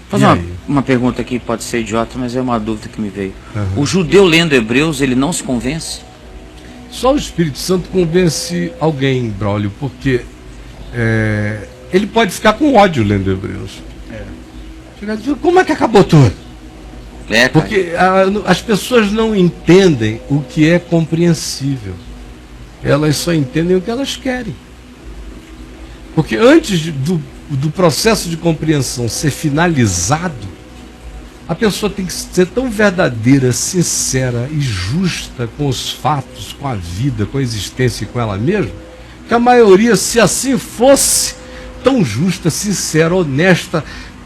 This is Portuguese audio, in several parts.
Fazer uma pergunta aqui, pode ser idiota, mas é uma dúvida que me veio. Uhum. O judeu lendo Hebreus, ele não se convence? Só o Espírito Santo convence alguém, Braulio, porque ele pode ficar com ódio lendo Hebreus. Como é que acabou tudo? Porque as pessoas não entendem o que é compreensível. Elas só entendem o que elas querem. Porque antes do processo de compreensão ser finalizado, a pessoa tem que ser tão verdadeira, sincera e justa com os fatos, com a vida, com a existência e com ela mesma, que a maioria, se assim fosse tão justa, sincera, honesta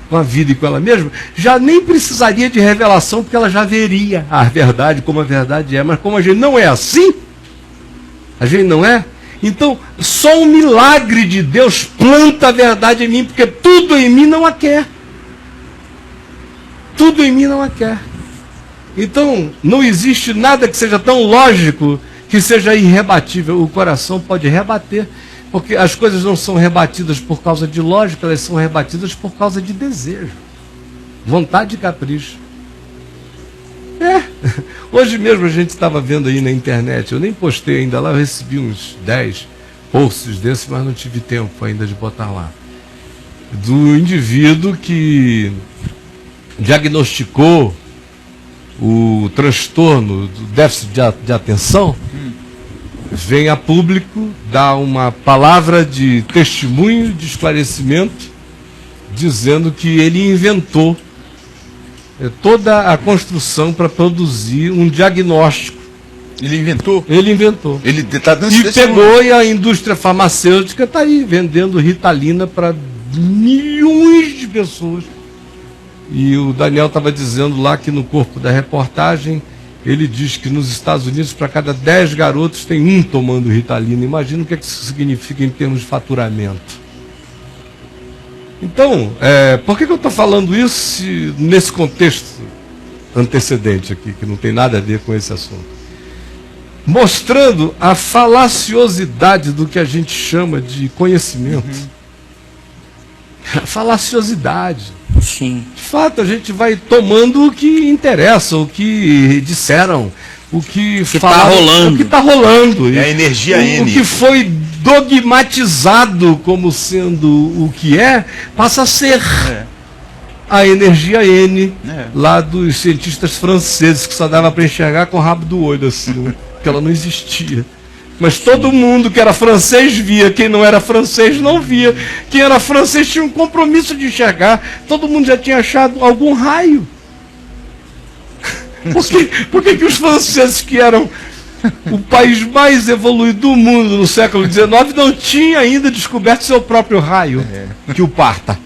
com a vida e com ela mesma, já nem precisaria de revelação, porque ela já veria a verdade como a verdade é. Mas como a gente não é assim, a gente não é, então só um milagre de Deus planta a verdade em mim, porque tudo em mim não a quer. Tudo em mim não a quer. Então não existe nada que seja tão lógico que seja irrebatível. O coração pode rebater, porque as coisas não são rebatidas por causa de lógica, elas são rebatidas por causa de desejo, vontade e capricho. Hoje mesmo a gente estava vendo aí na internet, eu nem postei ainda lá, eu recebi uns 10 posts desses, mas não tive tempo ainda de botar lá. Do indivíduo que diagnosticou o transtorno do déficit de atenção, vem a público, dá uma palavra de testemunho, de esclarecimento, dizendo que ele inventou toda a construção para produzir um diagnóstico. Ele inventou? Ele inventou. Ele está dando e pegou, e a indústria farmacêutica está aí vendendo Ritalina para milhões de pessoas. E o Daniel estava dizendo lá que no corpo da reportagem, ele diz que nos Estados Unidos, para cada 10 garotos, tem um tomando Ritalina. Imagina o que isso significa em termos de faturamento. Então, por que eu estou falando isso nesse contexto antecedente aqui, que não tem nada a ver com esse assunto? Mostrando a falaciosidade do que a gente chama de conhecimento. A falaciosidade. Sim. De fato, a gente vai tomando o que interessa, o que disseram, o que está rolando. O que está rolando. É a energia N. O que foi dogmatizado como sendo o que passa a ser a energia N lá dos cientistas franceses, que só dava para enxergar com o rabo do olho, assim, porque ela não existia. Mas todo mundo que era francês via, quem não era francês não via. Quem era francês tinha um compromisso de enxergar. Todo mundo já tinha achado algum raio. Por que os franceses, que eram o país mais evoluído do mundo no século XIX, não tinham ainda descoberto seu próprio raio, que o parta?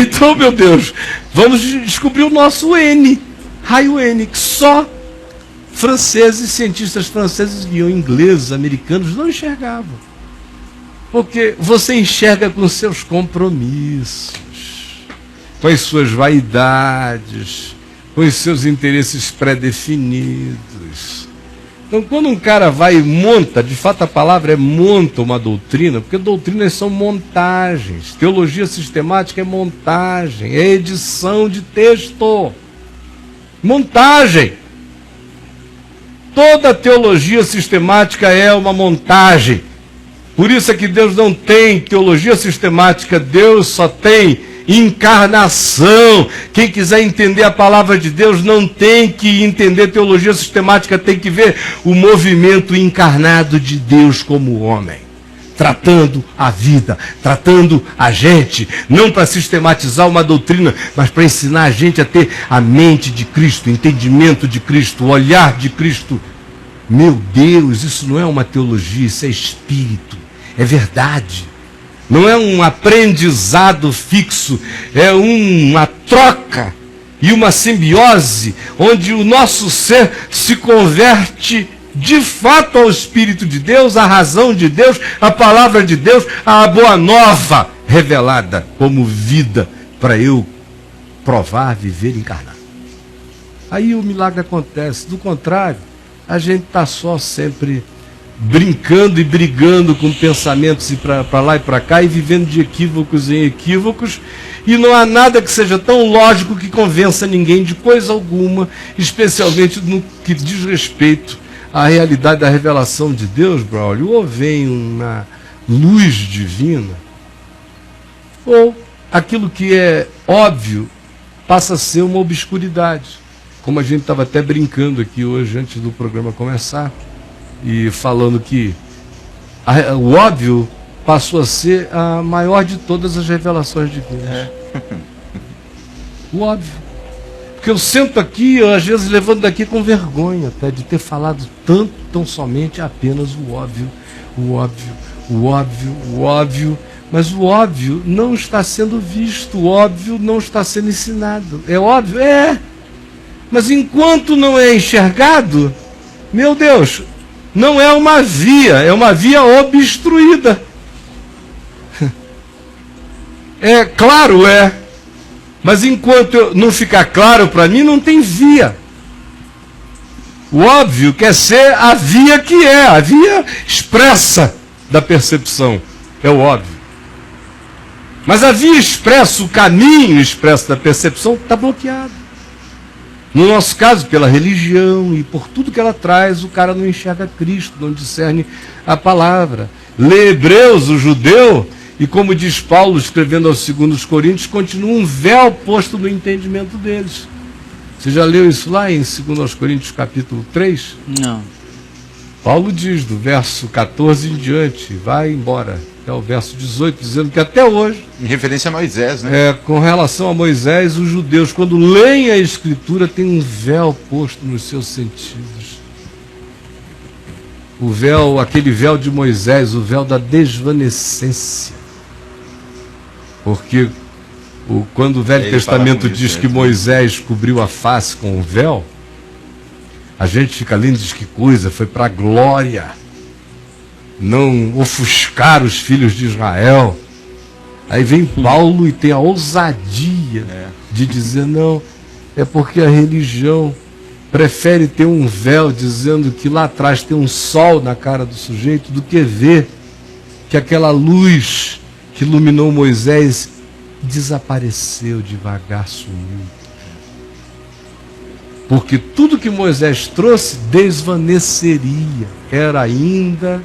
Então, meu Deus, vamos descobrir o nosso N, raio N, que só franceses, cientistas franceses viam, ingleses, americanos não enxergavam. Porque você enxerga com seus compromissos, com as suas vaidades, com os seus interesses pré-definidos. Então, quando um cara vai e monta, de fato a palavra é monta uma doutrina, porque doutrinas são montagens, teologia sistemática é montagem, é edição de texto, montagem. Toda teologia sistemática é uma montagem. Por isso é que Deus não tem teologia sistemática, Deus só tem encarnação. Quem quiser entender a palavra de Deus não tem que entender teologia sistemática, tem que ver o movimento encarnado de Deus como homem, tratando a vida, tratando a gente, não para sistematizar uma doutrina, mas para ensinar a gente a ter a mente de Cristo, o entendimento de Cristo, o olhar de Cristo. Meu Deus, isso não é uma teologia, isso é espírito, é verdade. Não é um aprendizado fixo, é uma troca e uma simbiose, onde o nosso ser se converte de fato ao Espírito de Deus, à razão de Deus, à palavra de Deus, à boa nova revelada como vida para eu provar, viver e encarnar. Aí o milagre acontece. Do contrário, a gente está só sempre brincando e brigando com pensamentos e para lá e para cá e vivendo de equívocos em equívocos, e não há nada que seja tão lógico que convença ninguém de coisa alguma, especialmente no que diz respeito à realidade da revelação de Deus, Braulio. Ou vem uma luz divina, ou aquilo que é óbvio passa a ser uma obscuridade, como a gente estava até brincando aqui hoje antes do programa começar, e falando que o óbvio passou a ser a maior de todas as revelações divinas. O óbvio. Porque eu sento aqui, eu, às vezes levanto daqui com vergonha até de ter falado tanto, tão somente apenas o óbvio, o óbvio, o óbvio, o óbvio. Mas o óbvio não está sendo visto, o óbvio não está sendo ensinado. É óbvio? É. Mas enquanto não é enxergado, meu Deus, não é uma via, é uma via obstruída. É claro, é. Mas enquanto não ficar claro para mim, não tem via. O óbvio quer ser a via que é, a via expressa da percepção. É o óbvio. Mas a via expressa, o caminho expresso da percepção, está bloqueado. No nosso caso, pela religião e por tudo que ela traz, o cara não enxerga Cristo, não discerne a palavra. Lê Hebreus, o judeu, e como diz Paulo, escrevendo aos 2 Coríntios, continua um véu posto no entendimento deles. Você já leu isso lá em 2 Coríntios capítulo 3? Não. Paulo diz, do verso 14 em diante, vai embora, até o verso 18, dizendo que até hoje, Em referência a Moisés, né? com relação a Moisés, os judeus, quando leem a Escritura, têm um véu posto nos seus sentidos. O véu, aquele véu de Moisés, o véu da desvanecência. Porque quando o Velho Testamento diz que Moisés cobriu a face com o véu, a gente fica lendo e diz que coisa, foi para a glória. Não ofuscar os filhos de Israel. Aí vem Paulo e tem a ousadia de dizer, não, é porque a religião prefere ter um véu dizendo que lá atrás tem um sol na cara do sujeito, do que ver que aquela luz que iluminou Moisés desapareceu devagar, sumiu. Porque tudo que Moisés trouxe desvaneceria, era ainda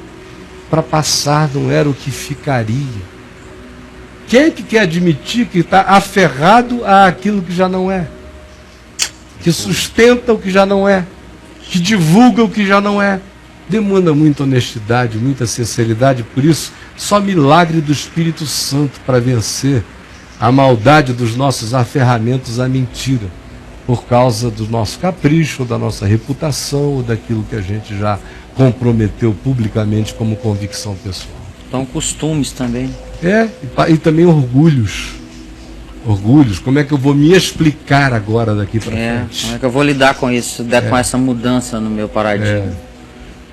para passar, não era o que ficaria. Quem é que quer admitir que está aferrado àquilo que já não é? Que sustenta o que já não é? Que divulga o que já não é? Demanda muita honestidade, muita sinceridade, por isso, só milagre do Espírito Santo para vencer a maldade dos nossos aferramentos à mentira, por causa do nosso capricho, da nossa reputação, ou daquilo que a gente já comprometeu publicamente como convicção pessoal. Então, costumes também. E também orgulhos. Orgulhos, como é que eu vou me explicar agora daqui para frente? Como é que eu vou lidar com isso, com essa mudança no meu paradigma?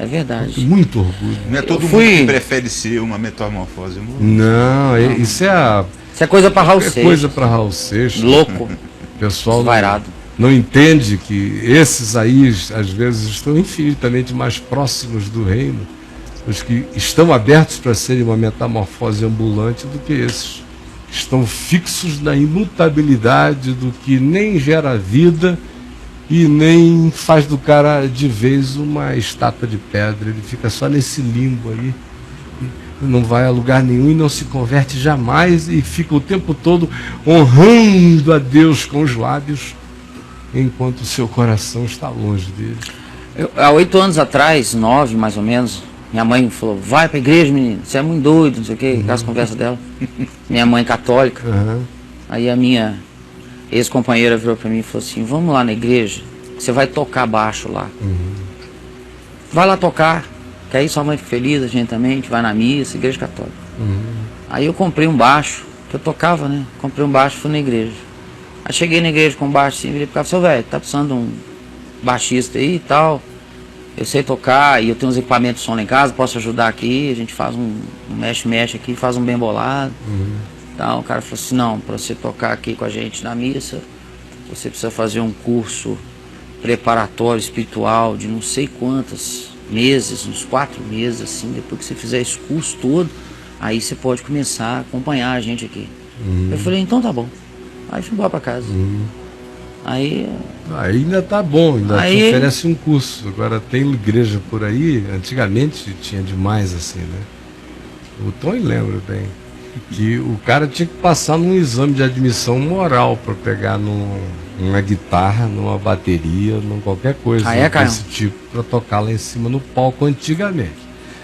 É verdade. Muito orgulho. Não é todo mundo que prefere ser uma metamorfose. Não, isso é Isso é coisa para Raul Seixas. Coisa para Raul Seixas. Louco. O pessoal não entende que esses aí, às vezes, estão infinitamente mais próximos do reino, os que estão abertos para serem uma metamorfose ambulante, do que esses. Estão fixos na imutabilidade do que nem gera vida e nem faz do cara de vez uma estátua de pedra. Ele fica só nesse limbo aí, não vai a lugar nenhum e não se converte jamais, e fica o tempo todo honrando a Deus com os lábios, enquanto o seu coração está longe dele. Há 8 anos atrás, 9 mais ou menos, minha mãe falou, vai para a igreja, menino, você é muito doido, não sei o quê, aquelas conversas dela. Minha mãe católica. Aí a minha ex-companheira virou para mim e falou assim, vamos lá na igreja, você vai tocar baixo lá. Vai lá tocar, que aí sua mãe fica feliz, a gente também, a gente vai na missa, igreja católica. Aí eu comprei um baixo, que eu tocava, né? Comprei um baixo, fui na igreja. Aí cheguei na igreja com um baixo assim, virei pro cara, seu velho, tá precisando de um baixista aí e tal. Eu sei tocar e eu tenho uns equipamentos de som lá em casa, posso ajudar aqui, a gente faz um mexe-mexe aqui, faz um bem bolado. Então o cara falou assim, não, para você tocar aqui com a gente na missa, você precisa fazer um curso preparatório espiritual de não sei quantas meses, uns 4 meses, assim, depois que você fizer esse curso todo, aí você pode começar a acompanhar a gente aqui. Eu falei, então tá bom. Aí fui embora pra casa. Aí ainda tá bom, ainda Aí- te oferece um curso. Agora tem igreja por aí, antigamente tinha demais assim, né? O Tony lembra bem. Que o cara tinha que passar num exame de admissão moral para pegar numa guitarra, numa bateria, numa qualquer coisa Caio? desse tipo, para tocar lá em cima no palco antigamente.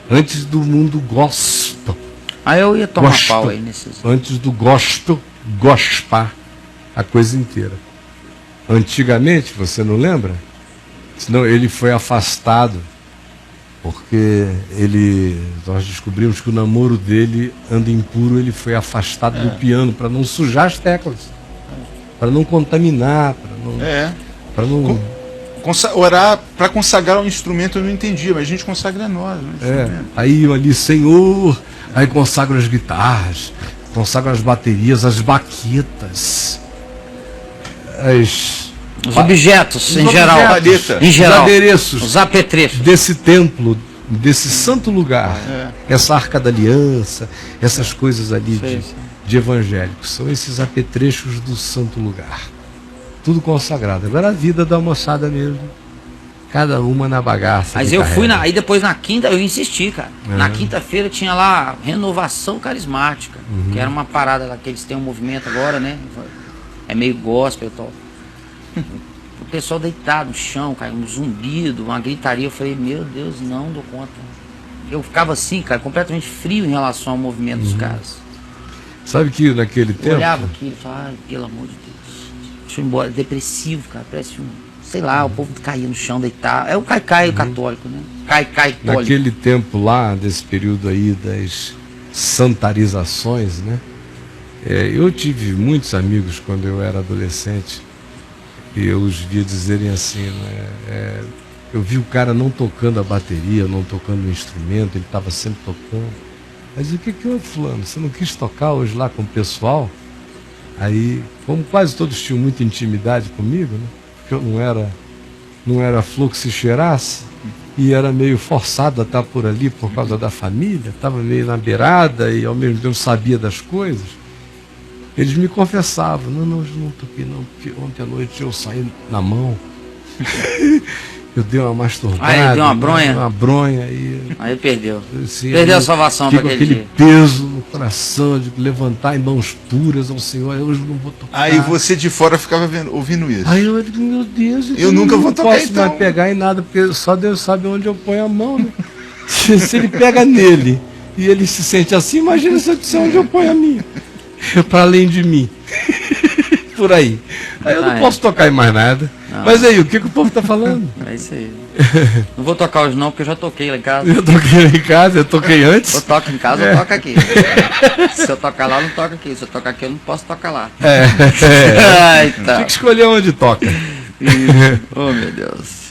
Antes do mundo gospel. aí eu ia tomar Gosto. pau aí nesses. Antes do gospel, gospar a coisa inteira. Antigamente, você não lembra? Senão ele foi afastado, porque nós descobrimos que o namoro dele anda impuro, ele foi afastado do piano para não sujar as teclas, para não contaminar, para não. Orar para consagrar um instrumento eu não entendia, mas a gente consagra nós. Aí iam ali, Senhor, aí consagram as guitarras, consagram as baterias, as baquetas, Os objetos, em os geral. objetos, Em geral. os adereços Os apetrechos. desse templo, desse santo lugar, essa Arca da Aliança, essas coisas ali de evangélicos, são esses apetrechos do santo lugar. Tudo consagrado. Agora a vida da moçada mesmo, cada uma na bagaça. Mas que eu fui, carrega. aí depois na quinta, eu insisti, cara. Na quinta-feira tinha lá Renovação Carismática, que era uma parada lá que eles têm um movimento agora, né? É meio gospel e tal. O pessoal deitado no chão, cara, um zumbido, uma gritaria. Eu falei, meu Deus, não dou conta. Eu ficava assim, cara, completamente frio em relação ao movimento dos caras. Sabe que naquele Eu tempo, olhava aquilo e falava, ai, pelo amor de Deus. Deixa eu ir embora, depressivo, cara, parece sei lá, o povo caía no chão, deitado. É o caicai católico, né? Caicai católico. naquele tempo lá, desse período aí das santarizações, né? Eu tive muitos amigos quando eu era adolescente e eu os via dizerem assim, né? Eu vi o cara não tocando a bateria, não tocando o instrumento, ele estava sempre tocando. Mas o que houve, fulano? Você não quis tocar hoje lá com o pessoal? Aí, como quase todos tinham muita intimidade comigo, né? Porque eu não era flor que se cheirasse, e era meio forçado a estar por ali por causa da família, estava meio na beirada e ao mesmo tempo sabia das coisas. Eles me confessavam, não, hoje não toquei não, porque ontem à noite eu saí na mão. Eu dei uma masturbada. Aí deu uma bronha? Uma bronha e... Aí perdeu. Assim, Perdeu a salvação fiquei para com aquele aquele dia. peso no coração de levantar em mãos puras ao Senhor. Eu hoje não vou tocar. Aí você de fora ficava ouvindo isso. Aí eu digo, meu Deus, Eu nunca vou tocar, não posso então. mais pegar em nada, porque só Deus sabe onde eu ponho a mão, né? Se ele pega nele e ele se sente assim, imagina se eu disser onde eu ponho a minha. Para além de mim. Por aí. Aí eu não posso tocar em mais nada. Não. Mas aí, o que o povo está falando? É isso aí. Não vou tocar hoje não, porque eu já toquei lá em casa. Eu toquei em casa, eu toquei antes. Eu toco em casa, eu toco aqui. Se eu tocar lá, eu não toco aqui. Se eu tocar aqui, eu não posso tocar lá. Ai, Eita. Tem que escolher onde toca. Oh, meu Deus.